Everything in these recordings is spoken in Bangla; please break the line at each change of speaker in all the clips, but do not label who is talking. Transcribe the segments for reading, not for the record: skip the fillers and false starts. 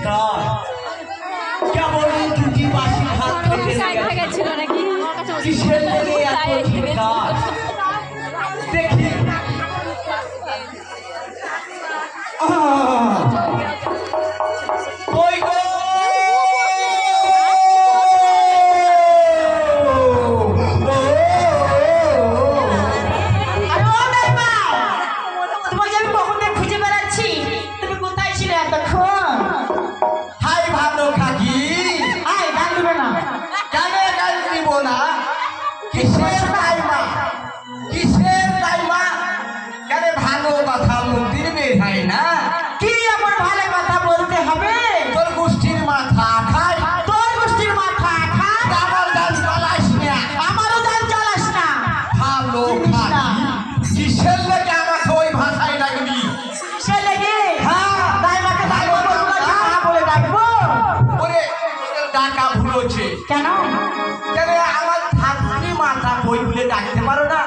না কেবল দুটি বাসি ভাত
ছিল নাকি
কিসের লেগে এত চিন্তা দেখি ওই গো
কেন
কেন আমার ঠাকুরি মাথা বই বলে ডাকতে পারো না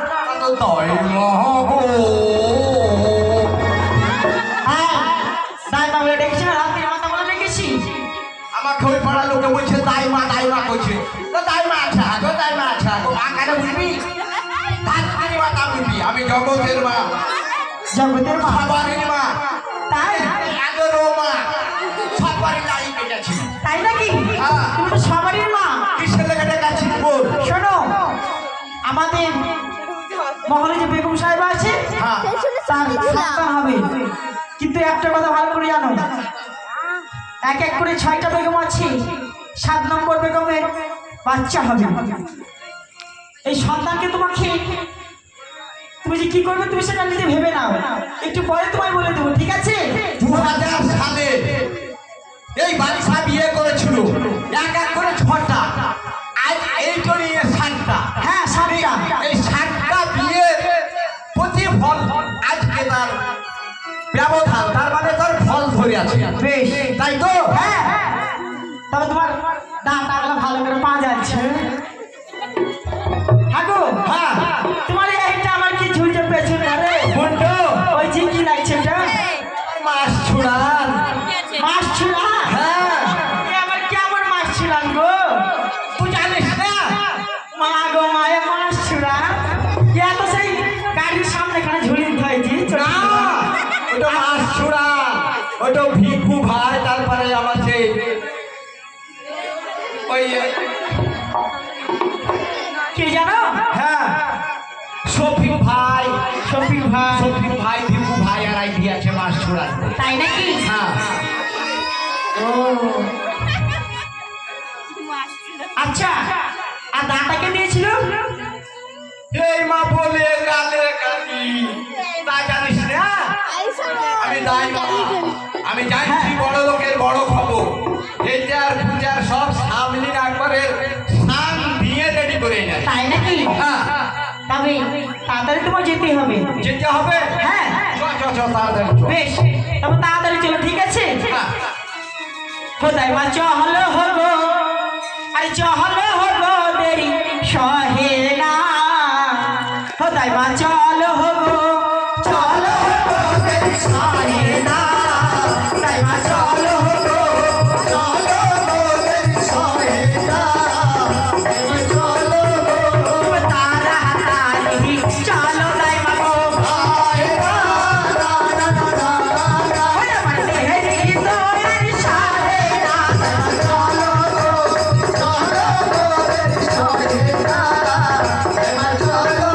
আমাকে ওই পাড়ার লোকে বলছে দাইমা করছে দাইমা আচ্ছা দাইমা আচ্ছা আকারে বুঝবি ঠাকুরি মাথা বুঝবি আমি জগতের মা সবারই মা
তাই
আগেরও মা সবারই লাইনে গেছি
তাই নাকি তুমি তো সবারই মা
কিসের লেগে ডেকেছি
শোনো আমাদের মহলে যে বেগম সাহেব আছে তার সন্তান হবে কিন্তু একটা কথা ভালো করে জানো এক এক করে 6টা বেগম আছে 7 নম্বর বেগমের বাচ্চা হবে এই সন্তানকে তোমাকে তুমি যে কি করবে তুমি সেটা নিজে ভেবে নাও একটু পরে তোমায় বলে দেবো ঠিক আছে
2000 সালে এই বাদশা বিয়ে করেছিল এক এক করে 6টা আজ এইটা নিয়ে 7টা
হ্যাঁ 7টা
এই 7টা বিয়ে প্রতিফল আজকে তার ব্যবধান তার মানে তার ফল ধরে আছে
বেশ
তাই তো
হ্যাঁ তবে তোমার দাঁতটা ভালো করে পা যাচ্ছে হাগো
হ্যাঁ
তোমার এইটা আমার কি ঝুলছে পেছন ধরে
বন্ধু
ওই যে কি লাগছে এটা
মাছ ছুড়ান
মাছ ছিলা
হ্যাঁ
এ আমার কেমন মাছ ছিলাম গো
তুই জানিস না
মা গো মায়ে মাছ ছিলা এ তো সেই গাড়ির সামনে খানে ঝুলিয়ে ধরেছি
না ওটা মাছ ছুড়া ওটা ভিক্ষু ভাই তারপরে আমার সেই ওই
কি জানো
হ্যাঁ শফিক ভাই ভিক্ষু ভাই আর আই দিয়েছে মাছ ছুড়া
তাই নাকি
হ্যাঁ
ও আচ্ছা আর দাঁটাকে দিয়েছিল
এই মা বলে গালে গালি তা জানিস না আমি দাই মা আমি জানছি বড় লোকের বড় খবর এটার পূজার সব সামনে একবারে স্নান দিয়ে রেডি করে নেয়
তাই নাকি
হ্যাঁ
তবে তাড়াতাড়ি তোমার যেতে হবে
যেতে হবে
হ্যাঁ
চ তাড়াতাড়ি চ।
বেশ তবে তাড়াতাড়ি চলো ঠিক আছে
হ্যাঁ
খোদাই মা চহলো হলো আরে চহলো হলো দেরি সহে না খোদাই মা চলো হলো চলো হলো দেরি সহে না খোদাই মা চলো হলো চলো হলো দেরি সহে না চলো হলো তারা হাতালি চলো দাই মা গো ভাই না ওরে মানে হেরি তো এর সাহে না চলো চলো দেরি সহে না চলো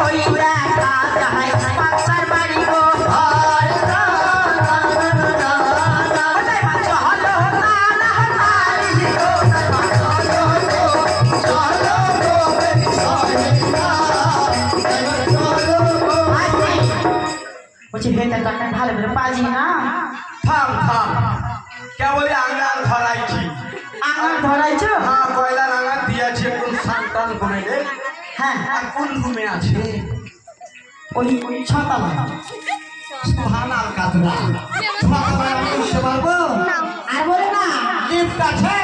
ওই রাখা যাই পাঁচার বাড়ি গো ভাই না ওরে মা চলো না হাতালি গো চলো দেরি সহে না বলছি ভেতর কাটা ভালো করে বাজি না
থাম কেবলই আঙ্গার ধরাইছি
আঙার ধরাইছো
হ্যাঁ কয়লার আঙ্গার দিয়েছে কোন সন্তান করে রে
হ্যাঁ
আর কোন রুমে আছে
ওই ছতলা
সুবহান আল কাদরা ছতলা আমি উঠতে পারবো
আর বলে না
লিফট আছে